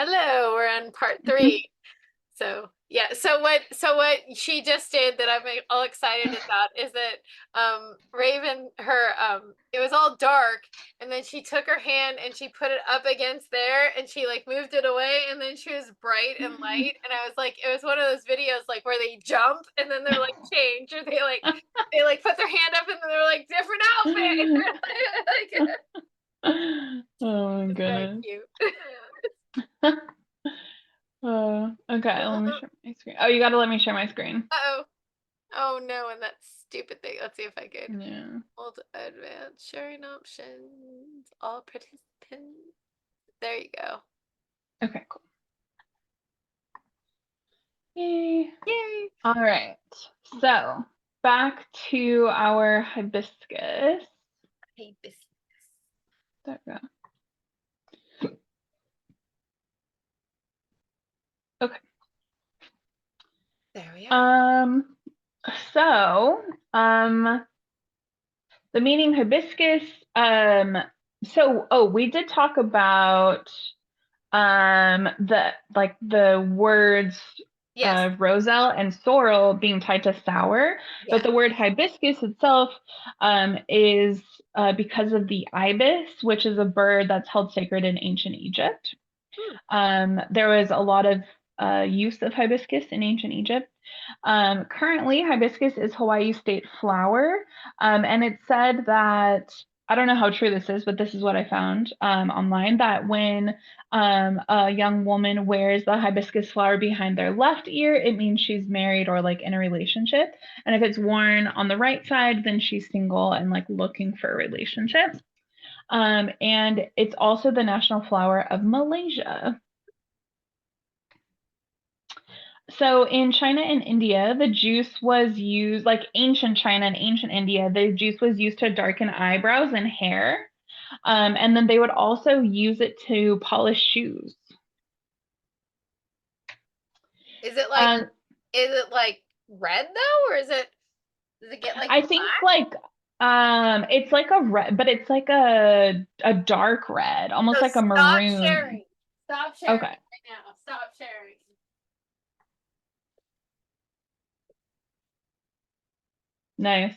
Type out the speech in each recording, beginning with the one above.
Hello, we're on part 3. So yeah, so what she just did that I'm all excited about is that Raven her it was all dark and then she took her hand and she put it up against there and she like moved it away and then she was bright and light and I was like it was one of those videos like where they jump and then they're like change or they put their hand up and then they're like different outfit. Oh my It's very goodness. cute. Okay, let me share my screen. Oh, you gotta let me share my screen. Uh-oh. Oh no, and that stupid thing. Let's see if I could. Yeah. Hold advanced sharing options. All participants. There you go. Okay, cool. Yay. Yay. All right. So back to our hibiscus. Hibiscus. There we go. Okay. There we are. So, the meaning hibiscus, we did talk about the words Yes. roselle and sorrel being tied to sour, Yeah. but the word hibiscus itself is because of the ibis, which is a bird that's held sacred in ancient Egypt. There was a lot of use of hibiscus in ancient Egypt. Currently, hibiscus is Hawaii's state flower, and it's said that, I don't know how true this is, but this is what I found online, that when a young woman wears the hibiscus flower behind their left ear, it means she's married or like in a relationship. And if it's worn on the right side, then she's single and like looking for a relationship. And it's also the national flower of Malaysia. So in China and India, the juice was used, like ancient China and ancient India, the juice was used to darken eyebrows and hair. And then they would also use it to polish shoes. Is it like red though, or does it get like I think black? it's like a red, but it's like a dark red, almost So like a stop maroon. sharing. Stop sharing Okay. right now. Stop sharing. Nice.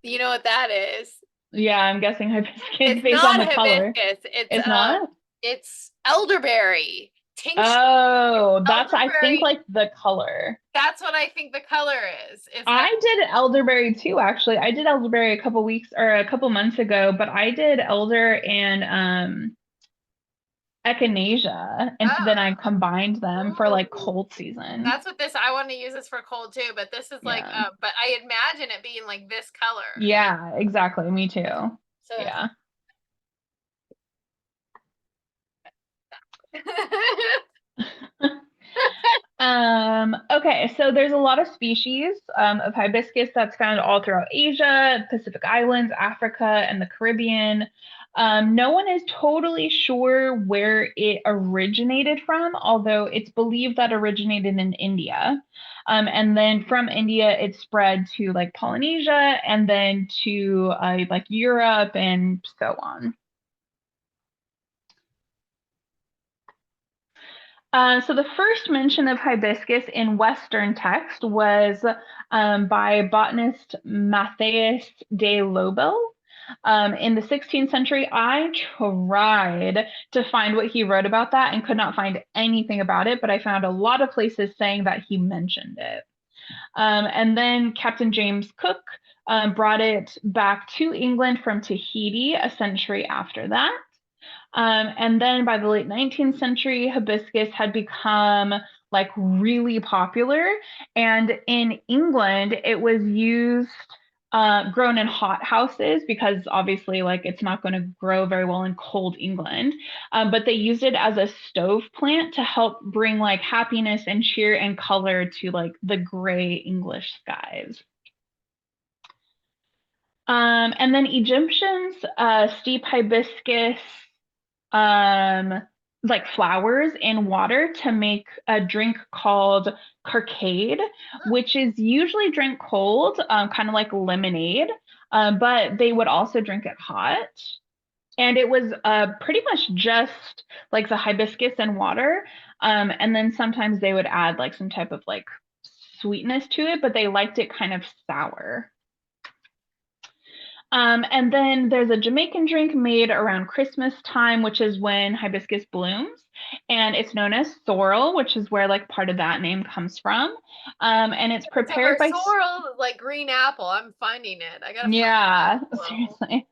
You know what that is? Yeah, I'm guessing hibiscus It's based on not the color. hibiscus. It's not? It's elderberry. Tincture. Oh, that's, I think, Elderberry. like the color. That's what I think the color is. It's I did elderberry too, actually. I did elderberry a couple weeks or a couple months ago, but I did elder and echinacea, and then I combined them for like ooh, cold season. that's what this. I want to use this for cold too, but this is like, Yeah. but I imagine it being like this color. Yeah, exactly. Me too. So Yeah. Okay, so there's a lot of species of hibiscus that's found all throughout Asia, Pacific Islands, Africa, and the Caribbean. No one is totally sure where it originated from, although it's believed that originated in India. And then from India, it spread to like Polynesia and then to like Europe and so on. So the first mention of hibiscus in Western text was by botanist Matthias de Lobel. In the 16th century, I tried to find what he wrote about that and could not find anything about it, but I found a lot of places saying that he mentioned it. And then Captain James Cook brought it back to England from Tahiti a century after that. And then by the late 19th century, hibiscus had become like really popular. And in England, it was used, grown in hot houses because obviously, like, it's not going to grow very well in cold England. But they used it as a stove plant to help bring like happiness and cheer and color to like the gray English skies. And then Egyptians steep hibiscus like flowers in water to make a drink called Kinkade, which is usually drank cold, kind of like lemonade, but they would also drink it hot. And it was pretty much just like the hibiscus and water. And then sometimes they would add like some type of like sweetness to it, but they liked it kind of sour. And then there's a Jamaican drink made around Christmas time, which is when hibiscus blooms, and it's known as sorrel, which is where like part of that name comes from. And it's So for prepared by sorrel, like green apple, I'm finding it. I gotta find yeah, sorrel. seriously.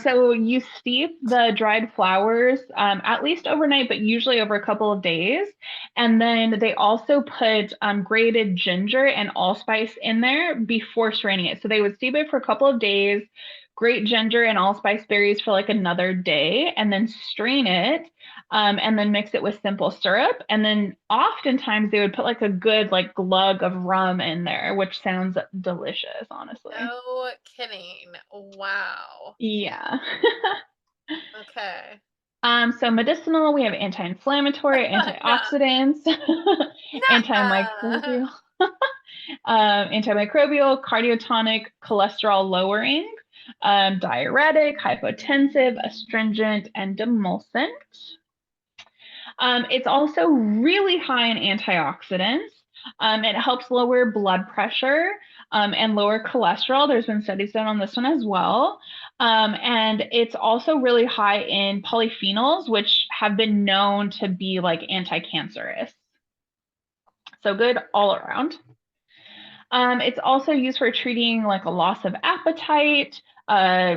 So you steep the dried flowers at least overnight, but usually over a couple of days. And then they also put grated ginger and allspice in there before straining it. So they would steep it for a couple of days, grate ginger and allspice berries for like another day, and then strain it. And then mix it with simple syrup. And then oftentimes they would put like a good like glug of rum in there, which sounds delicious, honestly. No kidding. Wow. Yeah. Okay. So medicinal, we have anti-inflammatory, No. antioxidants, Nuh-uh. antimicrobial, antimicrobial, cardiotonic, cholesterol lowering, diuretic, hypotensive, astringent, and demulcent. It's also really high in antioxidants. It helps lower blood pressure and lower cholesterol. There's been studies done on this one as well. And it's also really high in polyphenols, which have been known to be like anti-cancerous. So good all around. It's also used for treating like a loss of appetite,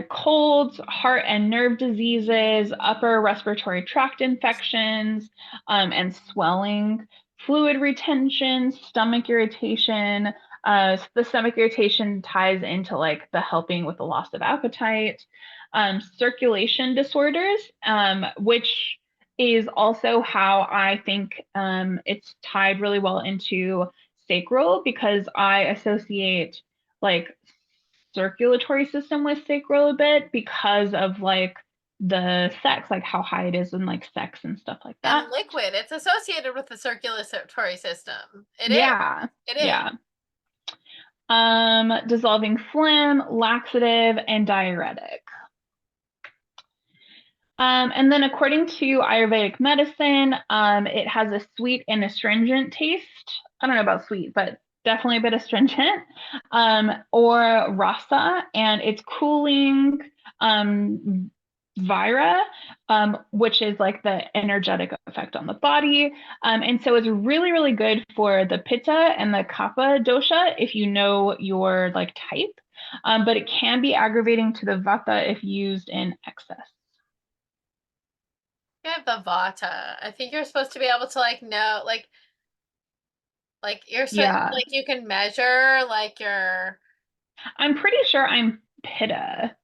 colds, heart and nerve diseases, upper respiratory tract infections, and swelling, fluid retention, stomach irritation. The stomach irritation ties into like the helping with the loss of appetite, circulation disorders, which is also how I think it's tied really well into sacral because I associate like circulatory system with sacral a bit because of like the sex, like how high it is in like sex and stuff like that. And liquid. It's associated with the circulatory system. It is. Yeah. It is. Yeah. Dissolving phlegm, laxative, and diuretic. And then according to Ayurvedic medicine, it has a sweet and astringent taste. I don't know about sweet, but definitely a bit astringent, or rasa, and it's cooling vira, which is like the energetic effect on the body. And so it's really, really good for the Pitta and the Kapha dosha if you know your like type, but it can be aggravating to the Vata if used in excess. You have the Vata. I think you're supposed to be able to like know, like you're so Yeah. like you can measure like your I'm pretty sure I'm Pitta.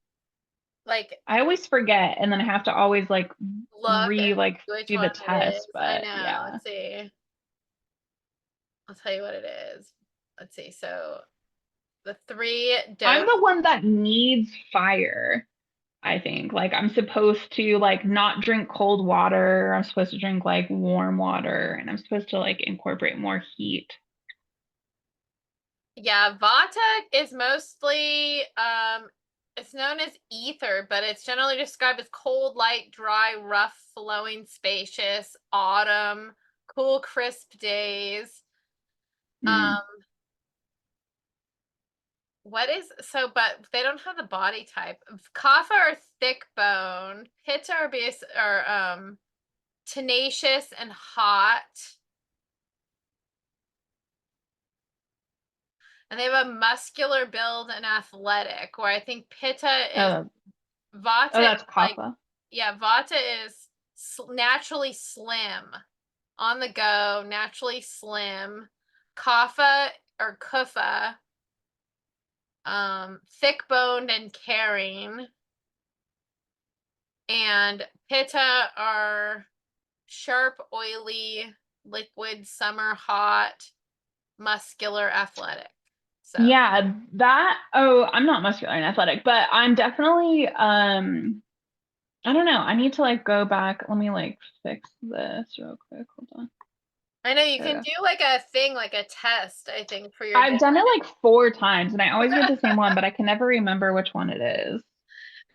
like I always forget and then I have to always like look and like which do the one it is. test, I but know. yeah. Let's see. I'll tell you what it is. Let's see. So the three I'm dose. the one that needs fire, I think. Like I'm supposed to like not drink cold water. I'm supposed to drink like warm water and I'm supposed to like incorporate more heat. Yeah, Vata is mostly it's known as ether, but it's generally described as cold, light, dry, rough, flowing, spacious, autumn, cool, crisp days. Mm. What is so? But they don't have the body type. Kapha are thick boned. Pitta are tenacious and hot, and they have a muscular build and athletic. Where I think Pitta is Oh, oh, Vata is that's like Kapha. yeah, Vata is naturally slim, on the go, naturally slim. Kapha or Kufa, thick boned and caring. And Pitta are sharp, oily, liquid, summer hot, muscular, athletic. So Yeah, that oh, I'm not muscular and athletic, but I'm definitely I don't know. I need to like go back. Let me like fix this real quick. Hold on. I know you There we can go. do like a thing, like a test, I think, for your I've done it different. like 4 times and I always get the same one, but I can never remember which one it is.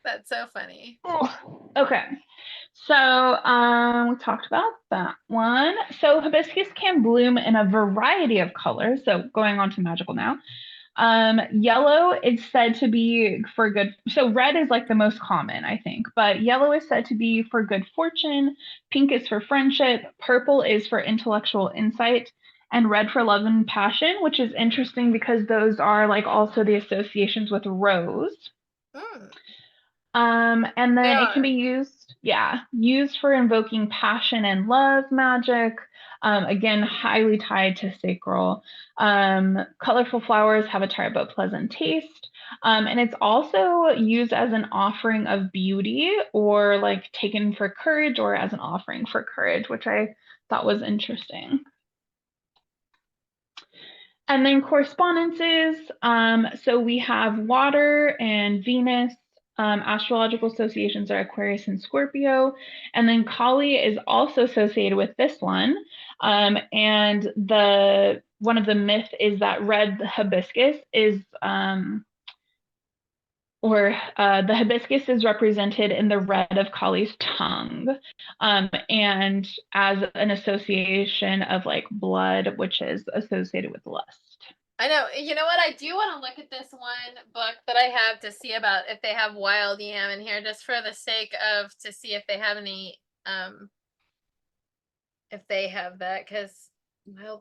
That's so funny. Oh, okay. So, we talked about that one. So hibiscus can bloom in a variety of colors. So going on to magical now. Yellow is said to be for good. So red is like the most common, I think, but yellow is said to be for good fortune. Pink is for friendship. Purple is for intellectual insight, and red for love and passion, which is interesting because those are like also the associations with rose. Mm, And they then it can are. be used, yeah, used for invoking passion and love magic. Again, highly tied to sacral. Colorful flowers have a tart but pleasant taste. And it's also used as an offering of beauty or like taken for courage or as an offering for courage, which I thought was interesting. And then correspondences. So we have water and Venus. Astrological associations are Aquarius and Scorpio. And then Kali is also associated with this one. And the one of the myths is that red hibiscus is the hibiscus is represented in the red of Kali's tongue, and as an association of like blood, which is associated with lust. I know. You know what? I do want to look at this one book that I have to see about if they have wild yam in here, just for the sake of to see if they have any, if they have that, because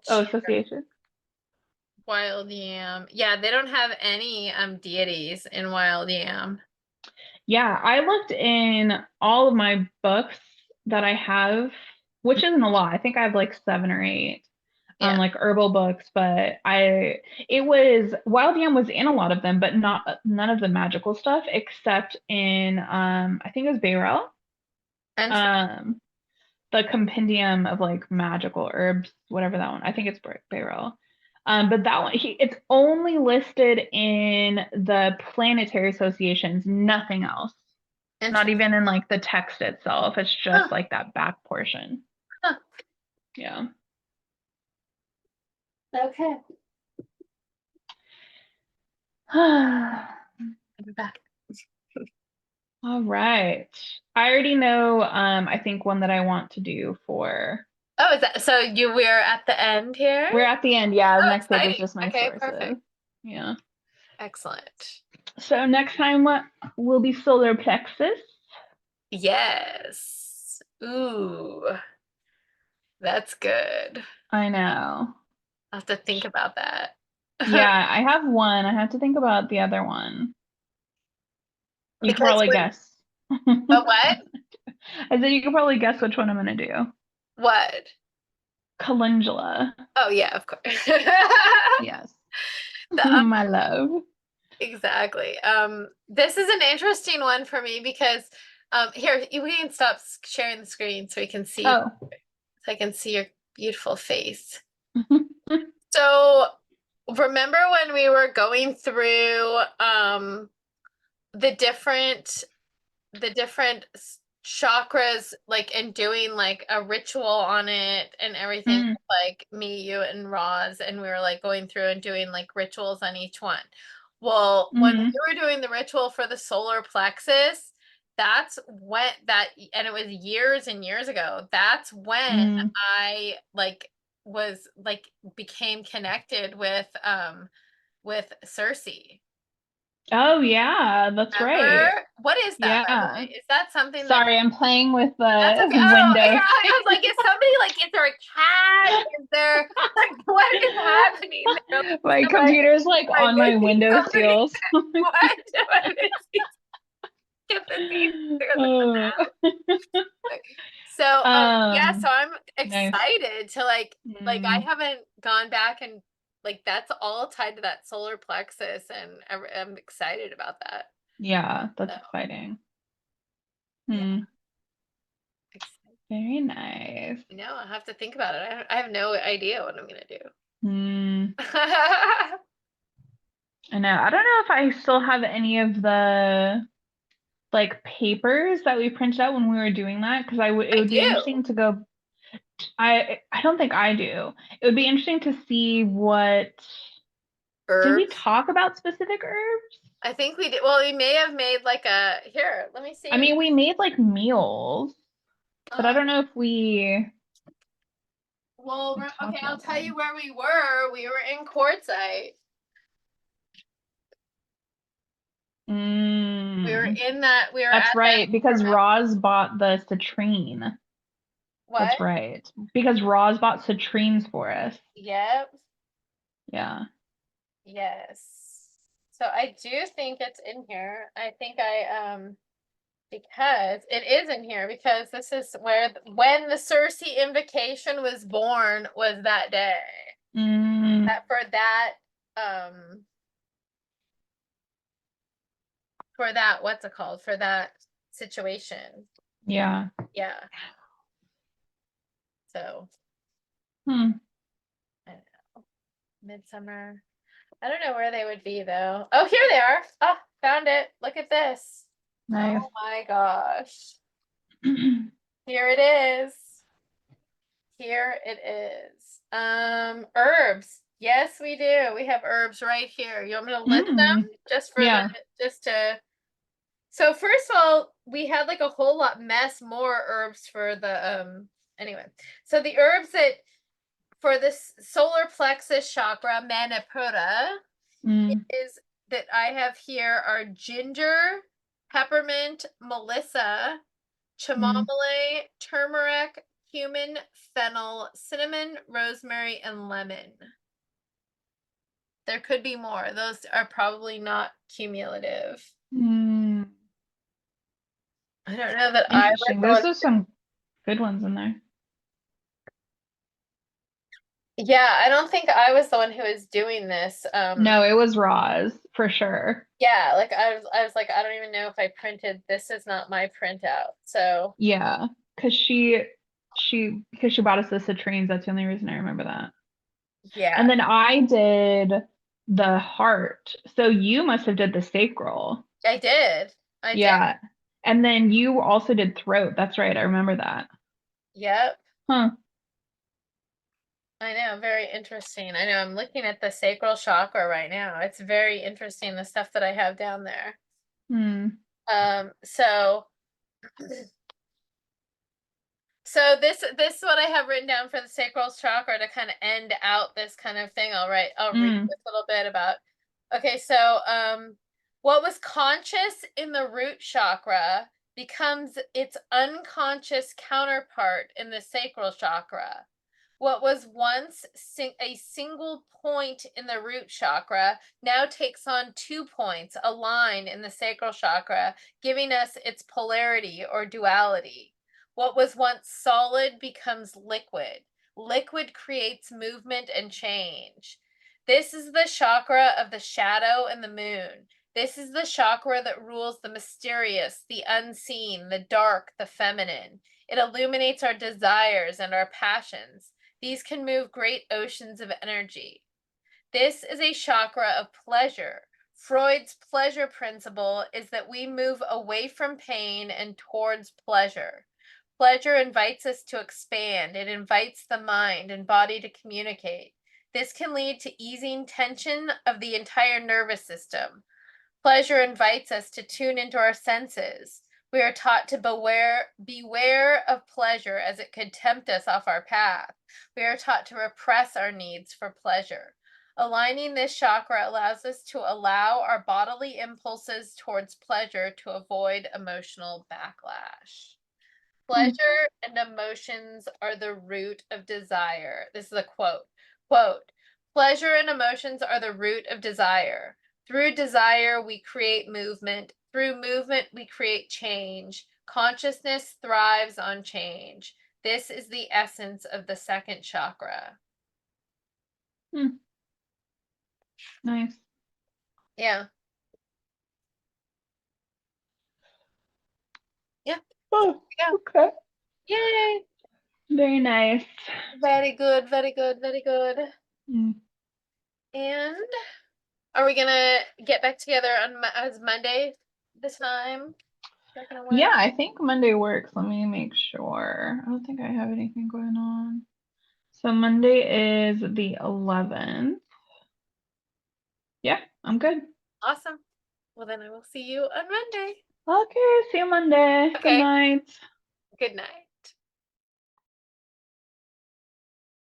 Oh, association. wild yam. Yeah, they don't have any deities in wild yam. Yeah, I looked in all of my books that I have, which isn't a lot. I think I have like 7 or 8, Yeah. like herbal books, but it was Wild Yam was in a lot of them, but not none of the magical stuff except in I think it was Bayrel, And um, the compendium of like magical herbs, whatever that one. I think it's Bayrel. But that one, it's only listed in the planetary associations, nothing else. Not interesting. even in like the text itself. It's Huh, just like that back portion. huh. Yeah. Okay. All I'll be back. right. I already know I think one that I want to do for Oh, is that so? We're at the end here? we're at the end. Yeah, the Oh, next page is exciting. just my Okay, sources. perfect. Yeah. Excellent. So next time what will be solar plexus. Yes. Ooh, that's good. I know. I'll have to think about that. Yeah, I have one. I have to think about the other one. You can Because probably when, guess. oh, what? I said you can probably guess which one I'm gonna do. What? Calendula. Oh, yeah, of course. Yes. The, My love. exactly. This is an interesting one for me because here we can stop sharing the screen so we can see, Oh. so I can see your beautiful face. So remember when we were going through the different chakras, like, and doing like a ritual on it and everything, Mm, like me, you, and Roz, and we were like going through and doing like rituals on each one. Well, when we mm, were doing the ritual for the solar plexus, that's when that, and it was years and years ago, that's when mm. I like was like became connected with Cersei. Oh yeah, that's Remember? right. What is that, by the Yeah. way? Is that something that Sorry, I'm playing with that's the okay? Oh, window. yeah, I was like, is somebody like, is there a cat? Is there like what is happening there? Like, My computer's like am I on my missing window somebody? seals. What am I missing? Get the scene. Oh. So yeah, so I'm Nice. excited to like I Mm, haven't gone back and like that's all tied to that solar plexus, and I'm excited about that. yeah, that's So exciting. yeah, Hmm. excited. Very nice. You know, I have to think about it. I have no idea what I'm gonna do. Hmm. I know. I don't know if I still have any of the like papers that we printed out when we were doing that because it I would be do. interesting to go. I don't think I do. It would be interesting to see what did we Herbs. talk about specific herbs? I think we did. Well, we may have made like a, here, let me see. I mean, we made like meals, but I Um, don't know if we well, okay, talked I'll about tell that. you where we were. We were in quartzite. We were Mm, in that, we were that's at that right, because format. Roz bought the citrine. What? That's right. Because Roz bought citrines for us. Yep. Yeah. Yes. So I do think it's in here. I think because it is in here because this is where when the Circe invocation was born was that day. Mm, That um for that what's it called? For that situation. yeah. Yeah. So Hmm. I don't know. Midsummer. I don't know where they would be though. Oh, here they are. Oh, found it. Look at this. Nice. Oh my gosh. Here it is. Here it is. Herbs. Yes, we do. We have herbs right here. You want me to list Mm, them just for yeah. just to so first of all, we had like a whole lot more herbs for the anyway. So the herbs that for this solar plexus chakra, Manipura, Mm, is that I have here are ginger, peppermint, melissa, mm, chamomile, turmeric, cumin, fennel, cinnamon, rosemary, and lemon. There could be more. Those are probably not cumulative. mm. I don't know that I was Interesting. the There's one. just some good ones in there. Yeah, I don't think I was the one who was doing this. No, it was Roz for sure. Yeah, like I was like, I don't even know if I printed this is not my printout. So Yeah, because she bought us the citrines. That's the only reason I remember that. yeah, And then I did the heart. So you must have did the sacral. I did. I did. Yeah. And then you also did throat. That's right. I remember that. Yep. Huh. I know, very interesting. I know I'm looking at the sacral chakra right now. It's very interesting the stuff that I have down there. Hmm. So so this is what I have written down for the sacral chakra to kind of end out this kind of thing. I'll read Mm. this little bit about. Okay, so what was conscious in the root chakra becomes its unconscious counterpart in the sacral chakra. What was once a single point in the root chakra now takes on 2 points aligned in the sacral chakra, giving us its polarity or duality. What was once solid becomes liquid. Liquid creates movement and change. This is the chakra of the shadow and the moon. This is the chakra that rules the mysterious, the unseen, the dark, the feminine. It illuminates our desires and our passions. These can move great oceans of energy. This is a chakra of pleasure. Freud's pleasure principle is that we move away from pain and towards pleasure. Pleasure invites us to expand. It invites the mind and body to communicate. This can lead to easing tension of the entire nervous system. Pleasure invites us to tune into our senses. We are taught to beware of pleasure as it could tempt us off our path. We are taught to repress our needs for pleasure. Aligning this chakra allows us to allow our bodily impulses towards pleasure to avoid emotional backlash. Hmm. Pleasure and emotions are the root of desire. This is a quote. Quote, pleasure and emotions are the root of desire. Through desire, we create movement. Through movement, we create change. Consciousness thrives on change. This is the essence of the second chakra. Hmm. Nice. Yeah. Yeah. Oh, Yeah. okay. Yay. Very nice. Very good. Very good. Very good. Mm. And are we gonna get back together on as Monday this time? Is that gonna Yeah, work? I think Monday works. Let me make sure. I don't think I have anything going on. So Monday is the 11th. Yeah, I'm good. Awesome. Well, then I will see you on Monday. Okay, see you Monday. Good Okay. night. Good night.